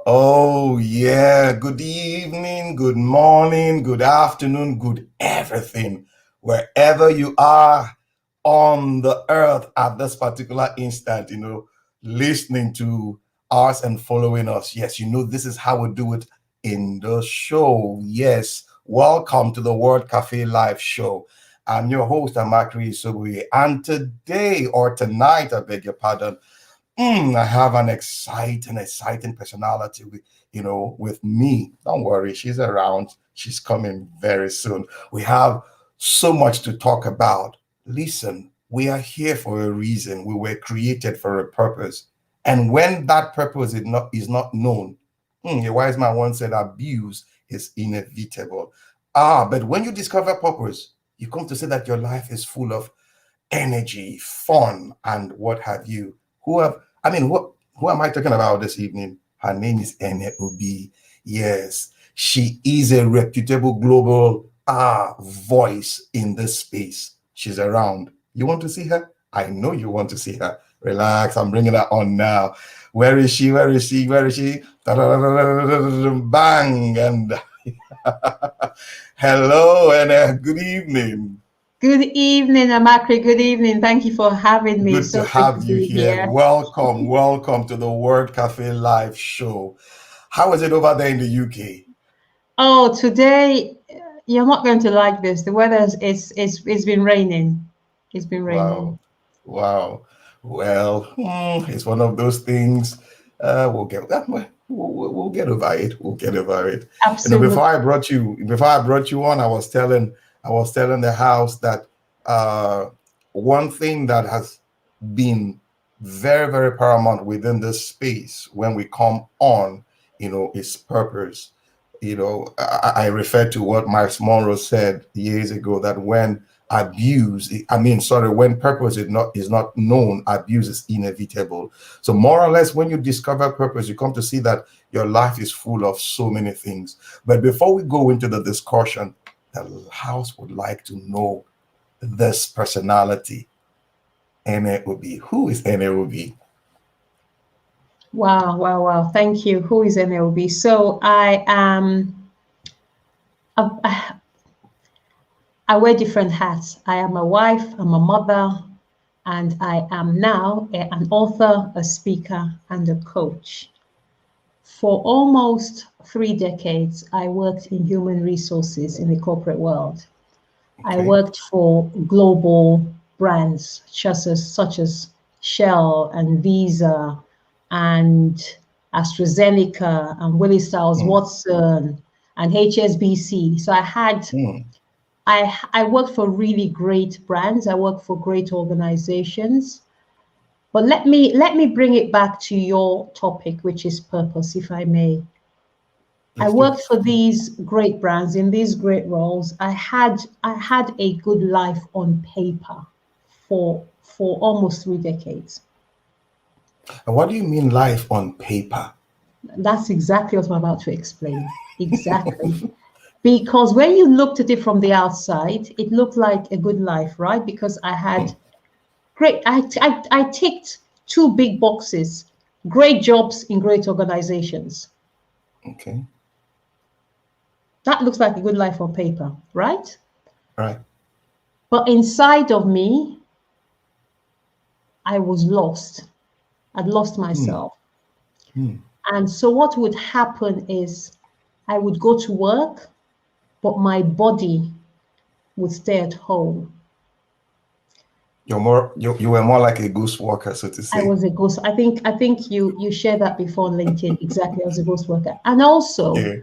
Oh, yeah. Good evening, good morning, good afternoon, good everything. Wherever you are on the earth at this particular instant, listening to us and following us. Yes, this is how we do it in the show. Yes. Welcome to the Word Café live show. I'm your host, Amax, and today or tonight, I beg your pardon, I have an exciting personality with me. Don't worry, she's around. She's coming very soon. We have so much to talk about. Listen, we are here for a reason. We were created for a purpose. And when that purpose is not known, a wise man once said abuse is inevitable. But when you discover purpose, you come to say that your life is full of energy, fun, and what have you. Who am I talking about this evening? Her name is Ene Obi. Yes, she is a reputable global voice in this space. She's around. You want to see her? I know you want to see her. Relax, I'm bringing her on now. Where is she? Where is she? Where is she? Bang! And hello, Ene. Good evening. Good evening, Amakri. Good evening. Thank you for having me. Good to So great to have you be here. here. Welcome to the Word Cafe live show. How is it over there in the UK? Oh, today you're not going to like this. The weather it's been raining. It's been Wow, raining. wow. Well, it's one of those things. We'll get over it. We'll get over it. Absolutely. Before I brought you on, I was telling the house that one thing that has been very, very paramount within this space when we come on, is purpose. I refer to what Myles Munroe said years ago that when purpose is not known, abuse is inevitable. So more or less, when you discover purpose, you come to see that your life is full of so many things. But before we go into the discussion, the house would like to know this personality, Ene Obi. Who is Ene Obi? Wow, wow, wow. Thank you. Who is Ene Obi? So I I wear different hats. I am a wife, I'm a mother, and I am now an author, a speaker, and a coach. For almost 3 decades, I worked in human resources in the corporate world. I Okay. worked for global brands such as Shell and Visa and AstraZeneca and Willis Towers Mm, Watson and HSBC. So mm, I worked for really great brands. I worked for great organizations. But let me bring it back to your topic, which is purpose, if I may. I let's do worked it. for these great brands in these great roles. I had a good life on paper for almost 3 decades. And what do you mean life on paper? That's exactly what I'm about to explain. Exactly. Because when you looked at it from the outside, it looked like a good life, right? Because I Hmm, had great, I ticked two big boxes, great jobs in great organizations. okay. That looks like a good life on paper, right? Right. But inside of me, I was lost. I'd lost Hmm, myself. hmm. And so what would happen is I would go to work, but my body would stay at home. You were more like a ghost walker, so to I say. was a ghost. I think you shared that before on LinkedIn. Exactly, I was a ghost worker. And also Yeah.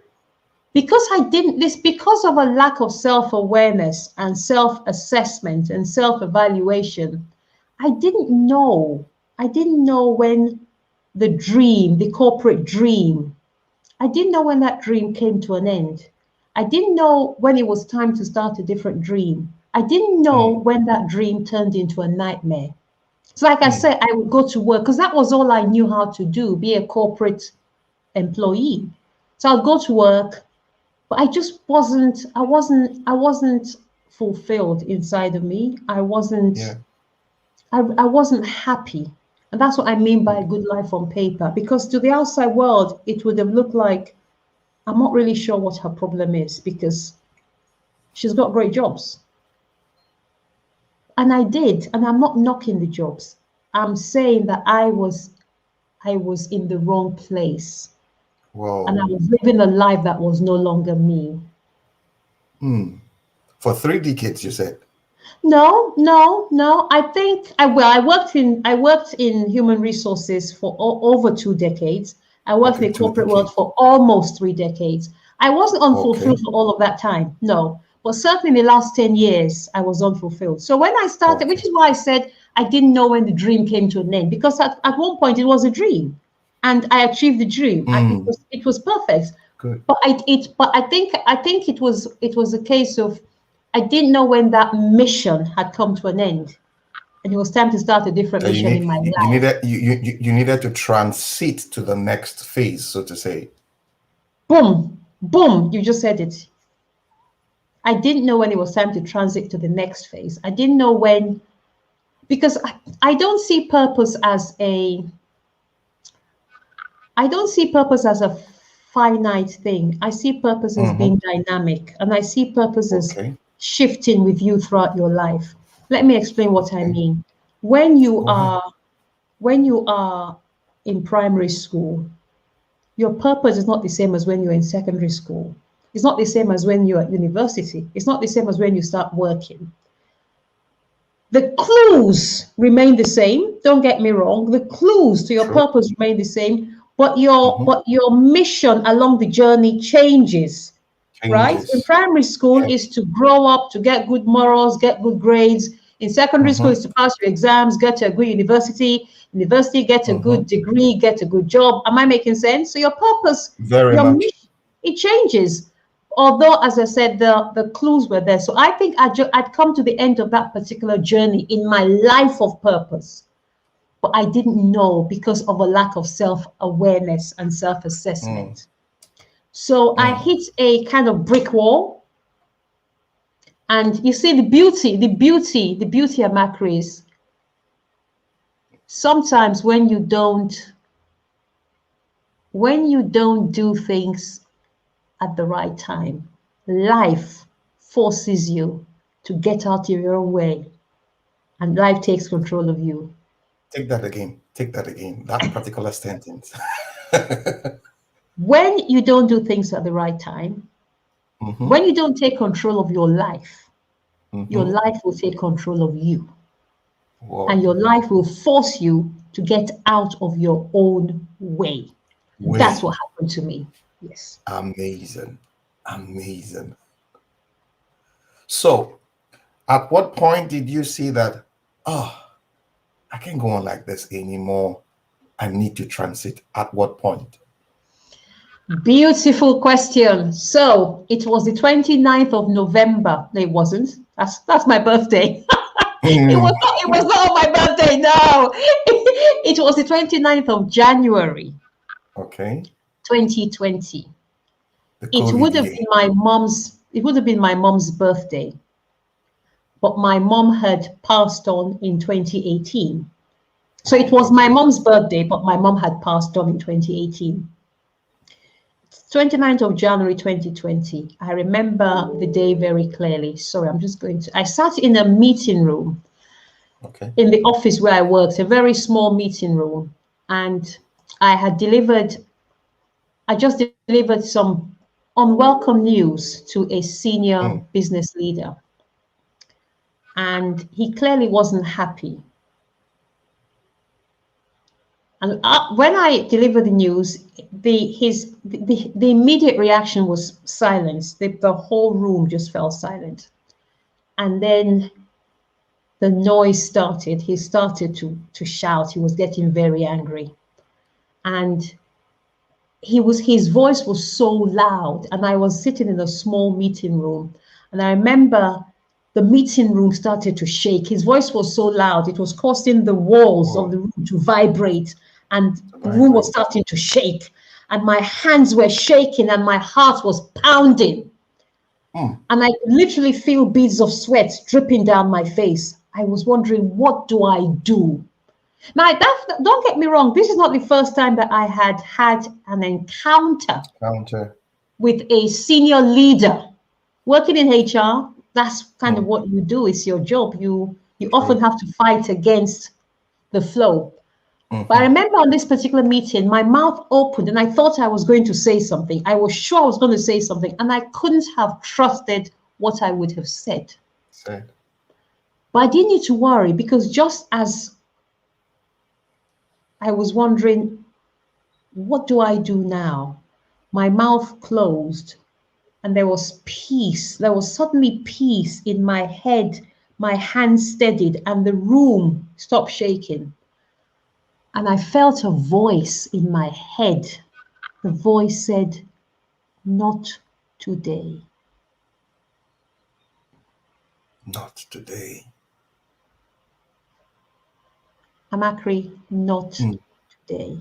because I didn't this because of a lack of self-awareness and self-assessment and self-evaluation, I didn't know. I didn't know when the corporate dream, I didn't know when that dream came to an end. I didn't know when it was time to start a different dream. I didn't know Hmm, when that dream turned into a nightmare. So, like I hmm, said, I would go to work because that was all I knew how to do, be a corporate employee. So I'd go to work, but I wasn't fulfilled inside of me. I wasn't yeah. I wasn't happy. And that's what I mean by a good life on paper. Because to the outside world, it would have looked like I'm not really sure what her problem is because she's got great jobs. And I did, and I'm not knocking the jobs. I'm saying that I was in the wrong place. And I Whoa. was living a life that was no longer me. For 3 decades, you said. No. I think I worked in human resources for over 2 decades. I worked Okay, in the two corporate world decades. for almost 3 decades. I wasn't unfulfilled Okay. for all of that time, no. But certainly in the last 10 years, I was unfulfilled. So when I started, which Okay. is why I said I didn't know when the dream came to an end, because at one point it was a dream, and I achieved the dream. It was perfect. Good. But I think it was a case of I didn't know when that mission had come to an end, and it was time to start a different So mission in my you life. needed you needed to transit to the next phase, so to say. Boom, boom! You just said it. I didn't know when it was time to transit to the next phase. I didn't know when, because I don't see purpose as a I don't see purpose as a finite thing. I see purpose as Mm-hmm. being dynamic, and I see purpose as Okay. shifting with you throughout your life. Let me explain what I Okay. mean. When you Go ahead. are when you are in primary school, your purpose is not the same as when you're in secondary school. It's not the same as when you're at university. It's not the same as when you start working. The clues remain the same. Don't get me wrong. The clues to your True. purpose remain the same, but your Mm-hmm. but your mission along the journey changes. Right? In Changes. primary school Yeah. is to grow up, to get good morals, get good grades. In secondary school Mm-hmm. is to pass your exams, get to a good university. University, get a Mm-hmm. good degree, get a good job. Am I making sense? So your purpose, Very your much. mission, it changes. Although, as I said, the clues were there. So I think I'd come to the end of that particular journey in my life of purpose, but I didn't know because of a lack of self-awareness and Mm. self-assessment. So I Mm. hit a kind of brick wall. And you see the beauty of macro is sometimes when you don't do things at the right time, life forces you to get out of your own way, and life takes control of you. Take that again. Take that again. That particular sentence. When you don't do things at the right time, Mm-hmm. when you don't take control of your Mm-hmm. life will take control of you, and Whoa. your life will force you to get out of your own way. That's Way. what happened to me. Yes. Amazing. Amazing. So, at what point did you see that, oh, I can't go on like this anymore? I need to transit. At what point? Beautiful question. So it was the 29th of November. No, it wasn't. That's my birthday. It was Mm. not, it was not on my birthday, no. It was the 29th of January, Okay. 2020. The It COVID would have year. been my mom's birthday, but my mom had passed on in 2018. So it was my Okay. mom's birthday, but my mom had passed on in 2018. 29th of January 2020. I remember the day very clearly. Sorry, I sat in a meeting room Okay. in the office where I worked, a very small meeting room. And I just delivered some unwelcome news to a senior Mm. business leader. And he clearly wasn't happy. And when I delivered the news, the immediate reaction was silence. The whole room just fell silent. And then the noise started. He started to shout. He was getting very angry. And his voice was so loud. And I was sitting in a small meeting room. And I remember the meeting room started to shake. His voice was so loud, it was causing the walls of Whoa. the room to vibrate, and To the room was vibrate. starting to shake. And my hands were shaking, and my heart was pounding. Mm. And I literally feel beads of sweat dripping down my face. I was wondering, what do I do? Now, don't get me wrong. This is not the first time that I had an encounter Counter. with a senior leader working in HR. That's kind of Mm, what you do. It's your job. You often true. have to fight against the flow. But I Hmm. remember on this particular meeting, my mouth opened and I thought I was going to say something. I was sure I was going to say something, and I couldn't have trusted what I would have said. Said. But I didn't need to worry, because just as I was wondering, what do I do now? My mouth closed and there was peace. There was suddenly peace in my head. My hands steadied and the room stopped shaking. And I felt a voice in my head. The voice said, "Not today." Not today. Amakri, not Mm, today.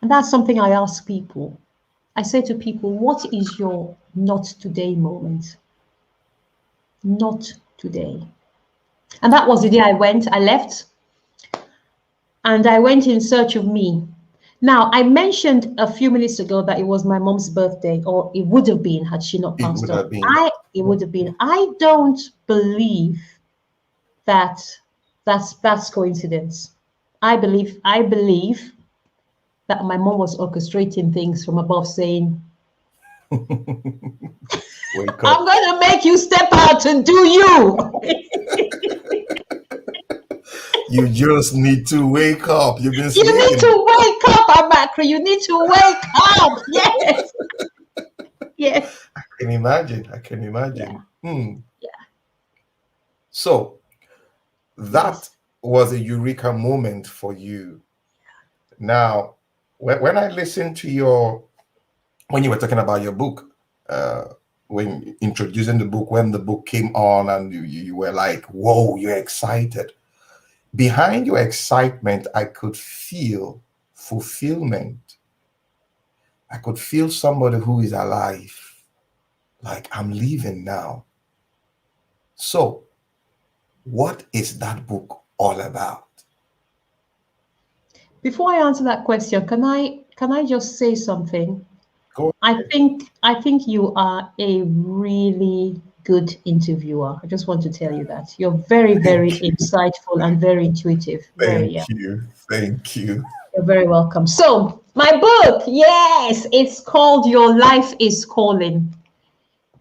And that's something I ask people. I say to people, what is your not today moment? Not today. And that was the day I left, and I went in search of me. Now, I mentioned a few minutes ago that it was my mom's birthday, or it would have been had she not it passed would on. have been. It would have been. I don't believe that that's coincidence. I believe that my mom was orchestrating things from above, saying, Wake "I'm up. going to make you step out and do you." You just need to wake up. You've been You need sleeping. to wake up, Amakri. You need to wake up. Yes, yes, I can imagine. I can yeah, imagine. Hmm. yeah, So that yes. was a eureka moment for you. Now, when I listened to when you were talking about your book, uh, when introducing the book, when the book came on and you were like, whoa, you're excited. Behind your excitement, I could feel fulfillment. I could feel somebody who is alive. Like, I'm leaving now. So, what is that book all about? Before I answer that question, can I just say something? Go I think you are a really good interviewer. I just want to tell you that. You're very, Thank very you. insightful and very intuitive. Very, yeah. Thank you. Thank you. You're very welcome. So, my book, yes, it's called Your Life is Calling.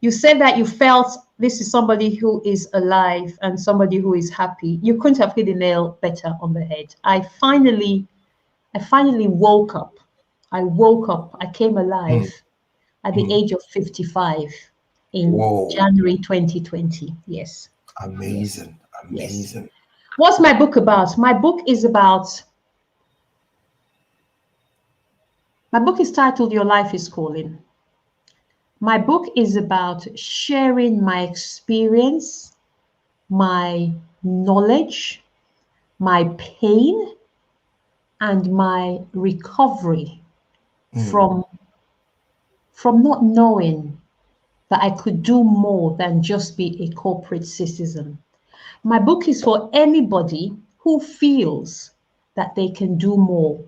You said that you felt this is somebody who is alive and somebody who is happy. You couldn't have hit the nail better on the head. I finally woke up. I woke up. I came alive Mm, at the mm. age of 55 in Whoa. January 2020. Yes. Yes. Amazing. Yes. Amazing. What's my book about? My book is titled Your Life is Calling. My book is about sharing my experience, my knowledge, my pain, and my recovery Mm, from not knowing that I could do more than just be a corporate citizen. My book is for anybody who feels that they can do more.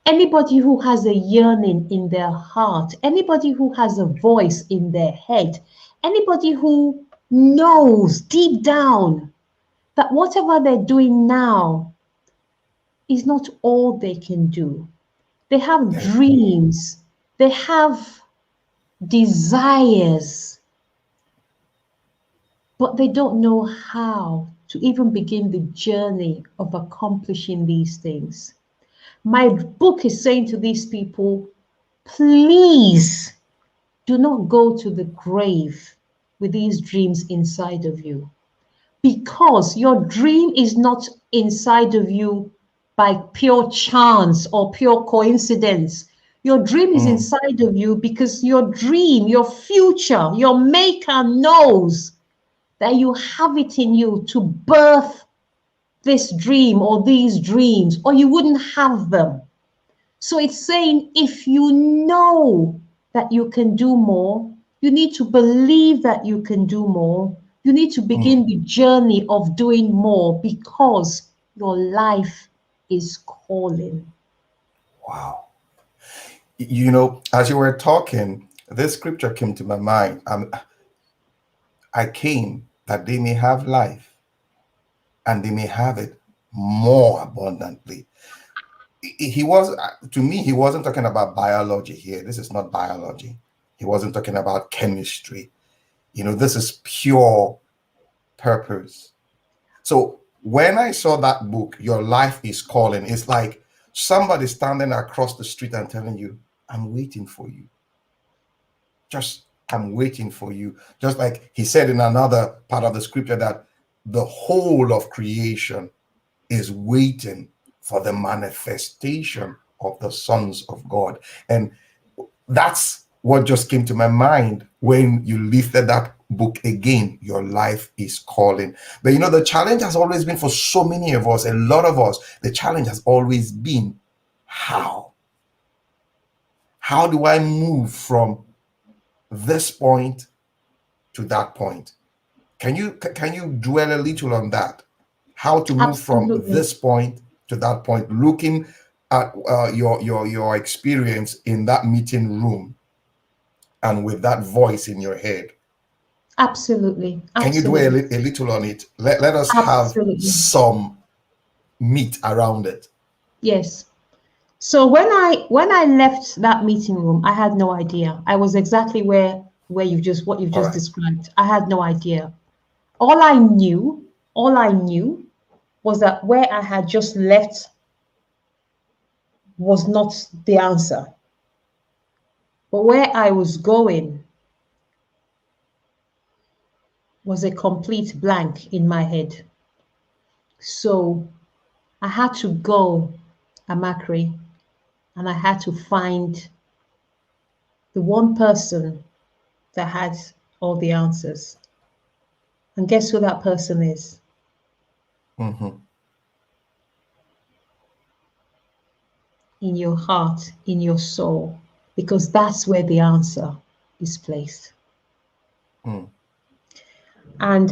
Anybody who has a yearning in their heart, anybody who has a voice in their head, anybody who knows deep down that whatever they're doing now is not all they can do. They have thank dreams, they have desires, but they don't know how to even begin the journey of accomplishing these things. My book is saying to these people, please do not go to the grave with these dreams inside of you, because your dream is not inside of you by pure chance or pure coincidence. Your dream is mm, inside of you because your dream, your future, your maker knows that you have it in you to birth this dream or these dreams, or you wouldn't have them. So it's saying if you know that you can do more, you need to believe that you can do more. You need to mm, begin the journey of doing more, because your life is calling. Wow. You know, as you were talking, this scripture came to my mind. I came that they may have life and they may have it more abundantly. He was, to me, he wasn't talking about biology here. This is not biology. He wasn't talking about chemistry. You know, this is pure purpose. So when I saw that book, Your Life is Calling, it's like somebody standing across the street and telling you, I'm waiting for you. Just, I'm waiting for you. Just like he said in another part of the scripture that the whole of creation is waiting for the manifestation of the sons of God. And that's what just came to my mind when you lifted that book again. Your life is calling. But you know, the challenge has always been for so many of us, a lot of us, the challenge has always been how? How do I move from this point to that point? Can you dwell a little on that? How to move from Absolutely. this point to that point, looking at your experience in that meeting room and with that voice in your head. Absolutely. Can you dwell Absolutely. a little on it? Let us have Absolutely. some meat around it. Yes. So when I left that meeting room, I had no idea. I was exactly where you just what you've All just right. described. I had no idea. All I knew was that where I had just left was not the answer. But where I was going was a complete blank in my head. So I had to go, Amakri, and I had to find the one person that had all the answers. And guess who that person is? Mm-hmm. In your heart, in your soul, because that's where the answer is placed. Mm. And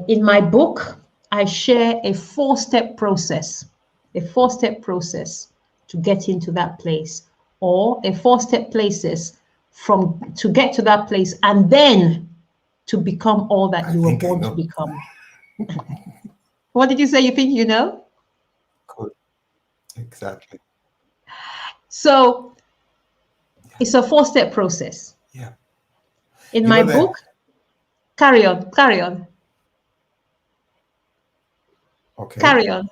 in my book, I share a four-step process to get into that place, or a four-step process from to get to that place and then to become all that I you were think I born to know. become. What did you say you think you know? Good. Exactly. So it's a four-step process. Yeah. In You my know that. book, carry on, carry on, Okay. carry on.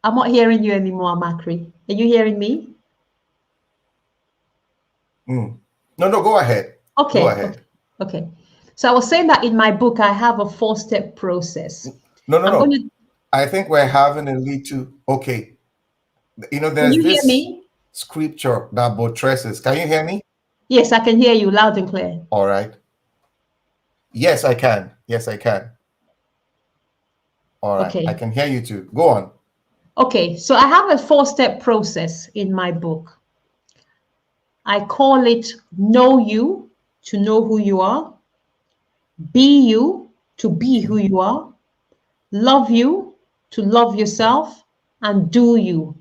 I'm not hearing you anymore, Makri. Are you hearing me? Mm. No, no, go ahead. Go Okay, okay, ahead. okay. So I was saying that in my book, I have a four-step process. No, no, I'm going no. to, I think we're having a little, okay. You know, can there's you hear this me? scripture that buttresses. Can you hear me? Yes, I can hear you loud and clear. All right. Yes, I can. Yes, I can. All right. I Okay, can hear you too. Go on. okay. So I have a four-step process in my book. I call it know you to know who you are, be you to be who Okay. you are, love you to love yourself, and do you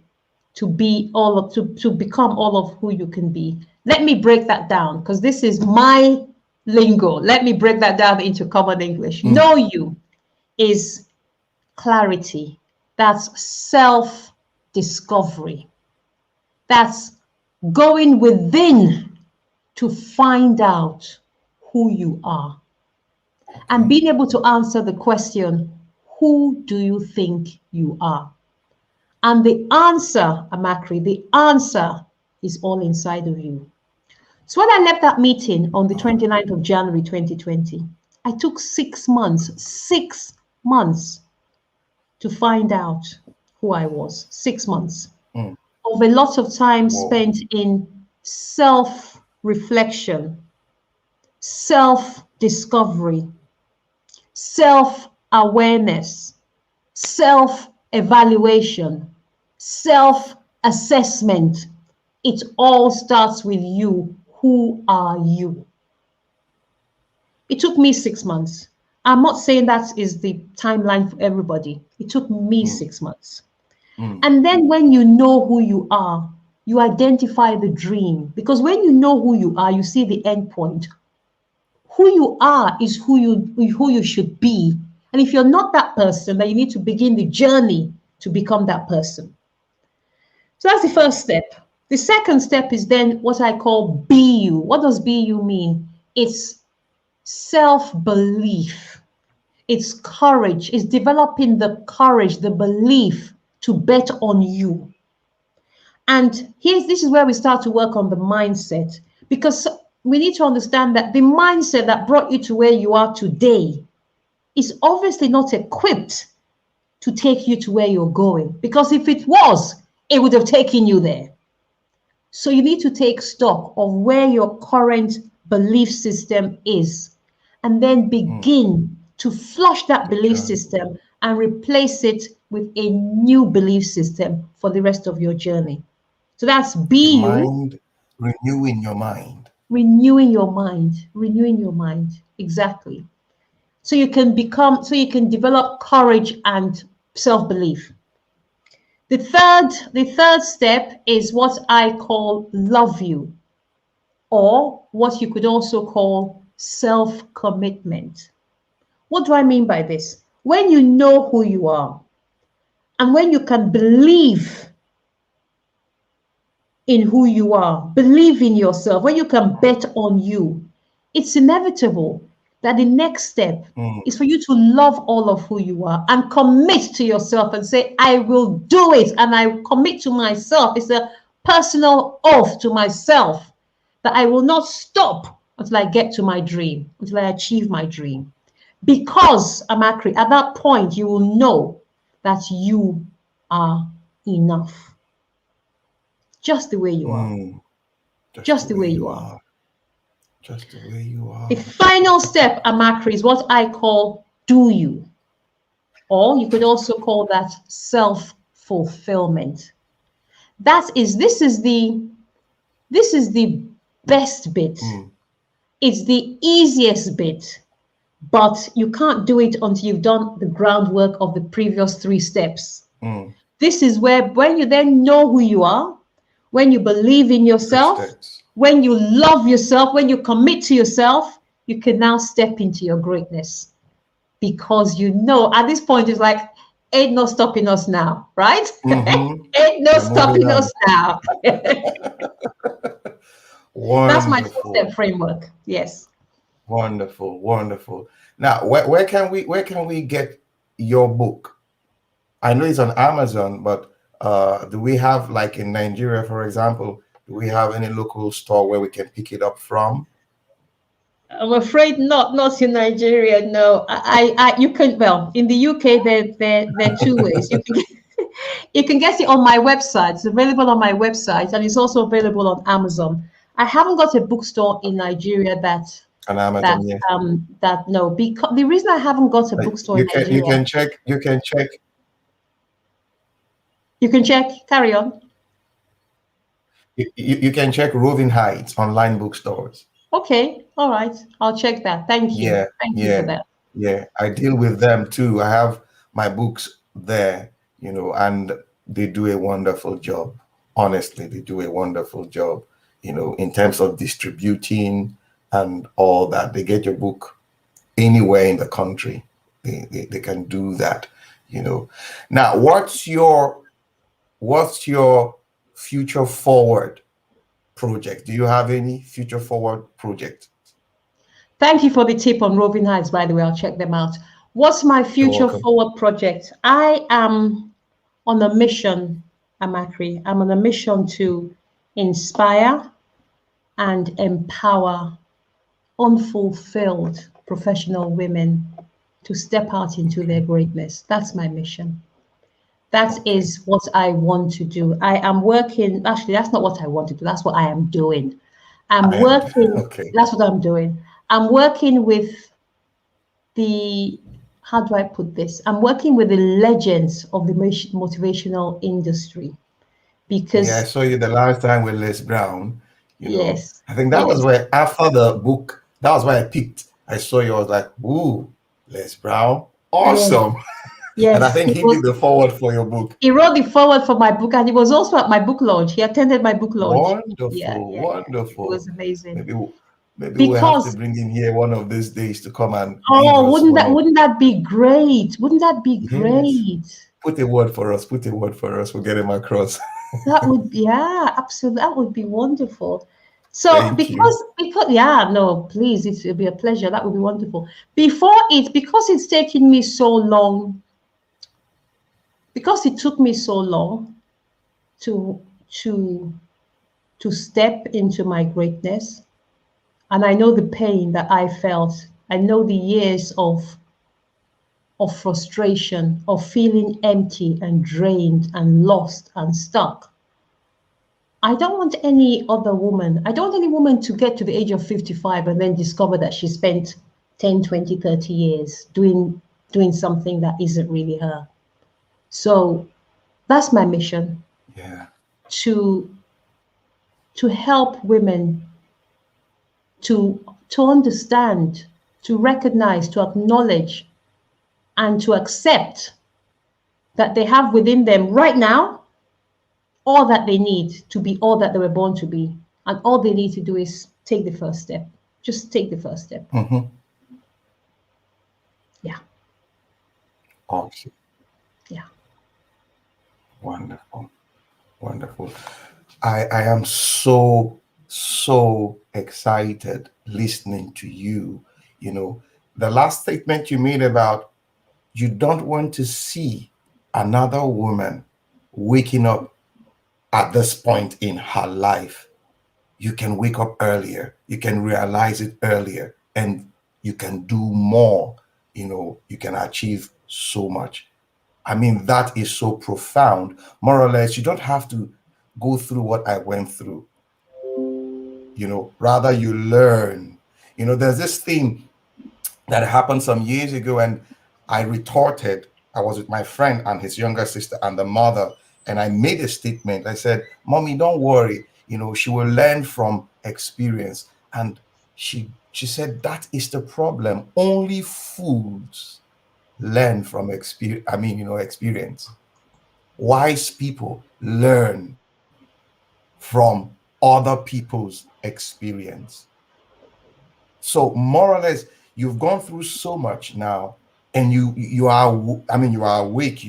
to be all of to become all of who you can be. Let me break that down because this is my lingo. Let me break that down into common English. Mm. Know you is clarity. That's self discovery. That's going within to find out who you are and Okay. being able to answer the question, who do you think you are? And the answer, Amakri, the answer is all inside of you. So when I left that meeting on the All right. 29th of January 2020, I took 6 months to find out who I was. 6 months Mm. of a lot of time Whoa. spent in self reflection, self discovery, self awareness, self evaluation, self assessment. It all starts with you. Who are you? It took me 6 months. I'm not saying that is the timeline for everybody. It took me Mm, 6 months. mm, And then when you know who you are, you identify the dream. Because when you know who you are, you see the end point. Who you are is who you should be. And if you're not that person, then you need to begin the journey to become that person. So that's the first step. The second step is then what I call BU. What does BU mean? It's self-belief. It's courage. It's developing the courage, the belief to bet on you. And this is where we start to work on the mindset, because we need to understand that the mindset that brought you to where you are today is obviously not equipped to take you to where you're going. Because if it was, it would have taken you there. So you need to take stock of where your current belief system is, and then mm. begin to flush that The belief journey. system and replace it with a new belief system for the rest of your journey. So that's The BU, mind, renewing your mind. renewing your mind, renewing your mind. Exactly. So you can develop courage and self-belief. The third step is what I call love you, or what you could also call self-commitment. What do I mean by this? When you know who you are and when you can believe in who you are, believe in yourself, when you can bet on you, it's inevitable that the next step Mm, is for you to love all of who you are and commit to yourself and say, I will do it. And I commit to myself. It's a personal oath to myself that I will not stop until I get to my dream, until I achieve my dream. Because, Amakri, at that point, you will know that you are enough, just the way you are, mm. Just the just the way way you you are. are. Just the way you The are. final step, Amakri, is what I call do you, or you could also call that self-fulfillment. This is the best bit. Mm, It's the easiest bit, but you can't do it until you've done the groundwork of the previous three steps. mm. This is where, when you then know who you are, when you believe in Three yourself, steps. when you love yourself, when you commit to yourself, you can now step into your greatness. Because you know at this point it's like, ain't no stopping us now, right? Mm-hmm. Ain't no We're moving stopping on. us now. That's my four-step Wonderful. framework. Yes. Wonderful. Wonderful. Now, where can we get your book? I know it's on Amazon, but do we have, like in Nigeria, for example, do we have any local store where we can pick it up from? I'm afraid not in Nigeria. No, you can. Well, in the UK, there are two ways. You can get it on my website. It's available on my website, and it's also available on Amazon. I haven't got a bookstore in Nigeria On that Amazon, yes. that no. Because the reason I haven't got a bookstore in You Nigeria, can check you can check. Carry on. you can check Roving Heights online bookstores. Okay, all right. I'll check that. Thank you. Yeah, Thank you for yeah, that. yeah. I deal with them too. I have my books there, and they do a wonderful job. Honestly, they do a wonderful job, in terms of distributing and all that. They get your book anywhere in the country. They can do that. Now, what's your future forward project? Do you have any future forward project? Thank you for the tip on Roving Heights, by the way. I'll check them out. What's my You're future welcome. forward project? I am on a mission, Amakri. I'm on a mission to inspire and empower unfulfilled professional women to step out into their Okay. greatness. That's my mission. That Okay. is what I want to do. I am working, actually, that's not what I want to do. That's what I am doing. I'm I am. working, Okay. that's what I'm doing. I'm working with the, how do I put this? I'm working with the legends of the motivational industry Yeah, I because, saw you the last time with Les Brown. yes, I think that was yes, where after the book, that was where I picked. I saw you. I was like, ooh, Les Brown, Yes, awesome. And I yes. think he did the forward for your book. He wrote the forward for my book, and he was also at my book launch. He attended my book launch. Yeah, Wonderful, yeah, yeah. It was wonderful. amazing. Maybe maybe we'll have to Because bring him here one of these days to come and give oh, us wouldn't one that of. wouldn't that be great? Wouldn't that be Yes. great? Put a word for us. Put a word for us. We'll get him across. That would, yeah, absolutely. That would be wonderful. So Thank you. because yeah, no, please, it'll be a pleasure. That would be wonderful. Because it's taken me so long, because it took me so long to to to step into my greatness, and I know the pain that I felt. I know the years of frustration, of feeling empty and drained and lost and stuck. I don't want any other woman. I don't want any woman to get to the age of 55 and then discover that she spent 10, 20, 30 years doing something that isn't really her. So that's my mission, Yeah. to to help women to understand, to recognize, to acknowledge, and to accept that they have within them right now all that they need to be all that they were born to be. And all they need to do is take the first step. Just take the first step. Mm-hmm. Yeah, Awesome. yeah. Wonderful. Wonderful. I am so, so excited listening to you. You know, the last statement you made about you don't want to see another woman waking up at this point in her life. You can wake up earlier, you can realize it earlier, and you can do more. You can achieve so much. I mean, that is so profound. More or less, you don't have to go through what I went through. Rather you learn. There's this thing that happened some years ago, and I retorted. I was with my friend and his younger sister and the mother, and I made a statement. I said, Mommy, don't worry, she will learn from experience. And she said, that is the problem. Only fools learn from experience. Wise people learn from other people's experience. So more or less, you've gone through so much now, and you are awake.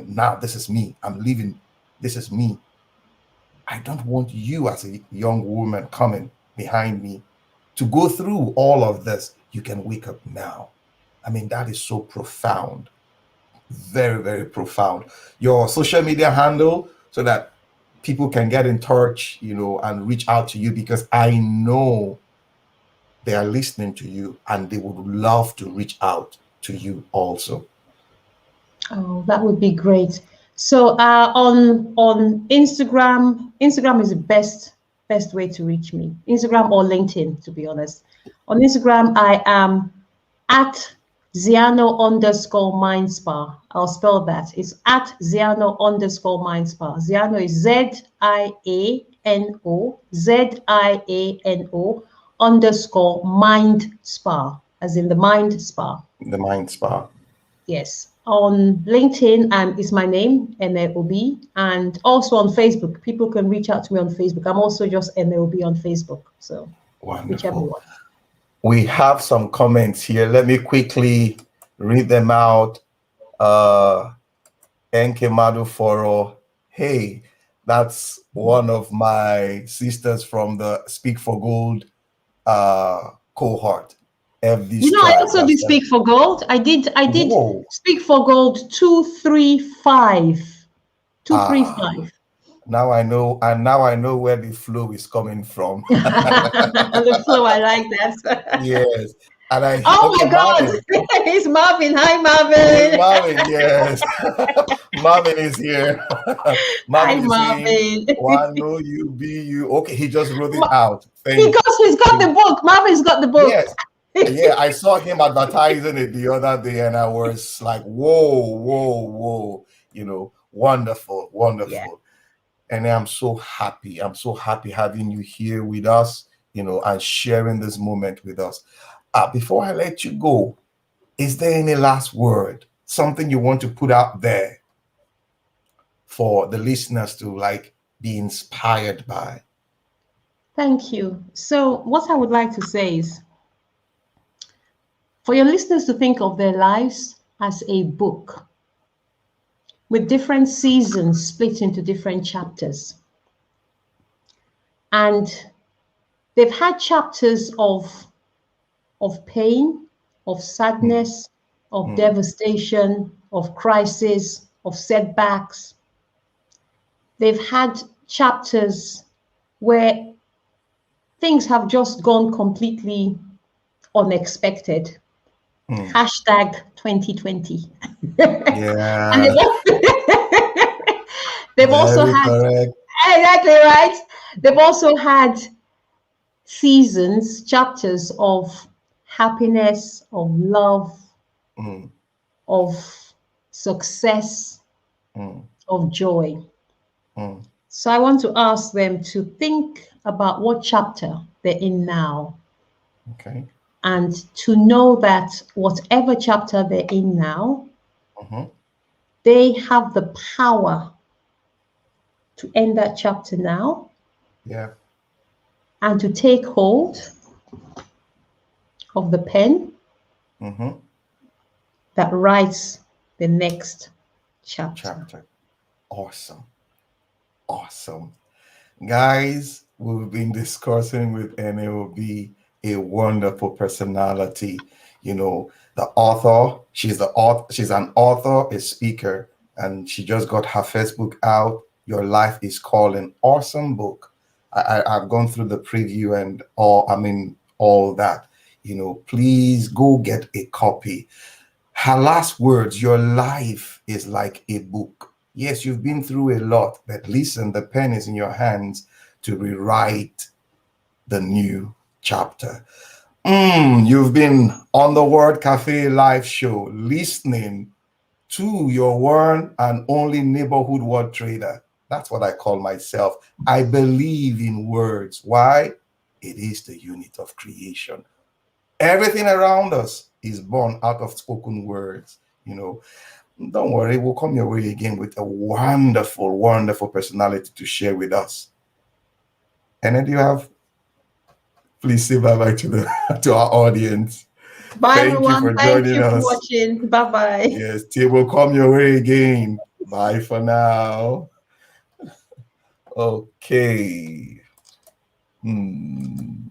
Now this is me. I'm living. This is me. I don't want you as a young woman coming behind me to go through all of this. You can wake up now. That is so profound. Very, very profound. Your social media handle, so that people can get in touch, and reach out to you, because I know they are listening to you and they would love to reach out to you also. Oh, that would be great. So on Instagram is the best way to reach me. Instagram or LinkedIn, to be honest. On Instagram, I am at Ziano_Mind_Spa. I'll spell that. It's at Ziano_Mind_Spa. Ziano is Ziano_Mind Spa, as in the mind spa. The Mind Spa. Yes. On LinkedIn, is my name, Ene Obi, and also on Facebook. People can reach out to me on Facebook. I'm also just Ene Obi on Facebook. So whichever Wonderful. one. We have some comments here. Let me quickly read them out. Enke Madu Foro. Hey, that's one of my sisters from the Speak for Gold cohort. FD I Strive. also did Speak for Gold. I did Whoa. Speak for Gold 235. Ah, 235. now I know, and now I know where the flow is coming from. The flow, I like that. Yes. And Oh okay, my God. Marvin. It's Marvin. Hi, Yes, Marvin. Marvin, yes. Marvin is here. Hi, Marvin is saying, Marvin. one no you be you. Okay, he just wrote it out. Thank He's got the you. book. Marvin's got the book. Yes. Yeah, I saw him advertising it the other day, and I was like, whoa, whoa, whoa. Wonderful, Yeah. wonderful. And I'm so happy. I'm so happy having you here with us, and sharing this moment with us. Before I let you go, is there any last word, something you want to put out there for the listeners to like be inspired by? Thank you. So, what I would like to say is for your listeners to think of their lives as a book with different seasons split into different chapters. And they've had chapters of pain, of Mm, sadness, of mm, devastation, of crisis, of setbacks. They've had chapters where things have just gone completely unexpected. mm. Hashtag 2020. And Yeah, they've also very had, correct. exactly right. They've also had seasons, chapters of happiness, of love, Mm, of success, mm, of joy. mm. So I want to ask them to think about what chapter they're in now Okay. and to know that whatever chapter they're in now, Mm-hmm. they have the power to end that chapter now Yeah. and to take hold of the pen Mm-hmm. that writes the next chapter. Chapter. Awesome. Awesome. Guys, we've been discussing with Ene Obi, a wonderful personality. The author, she's an author, a speaker, and she just got her first book out. Your Life is Calling. Awesome book. I've gone through the preview and all that. Please go get a copy. Her last words, your life is like a book. Yes, you've been through a lot, but listen, the pen is in your hands to rewrite the new chapter. You've been on the Word Cafe live show listening to your one and only neighborhood word trader. That's what I call myself. I believe in words. Why? It is the unit of creation. Everything around us is born out of spoken words. You know, don't worry, we'll come your way again with a wonderful, wonderful personality to share with us. And then you have, please say bye bye to the to our audience. Bye, Thank you everyone. for Thank joining you for us. watching. Bye bye. Yes, T will come your way again. Bye for now. Okay. Hmm.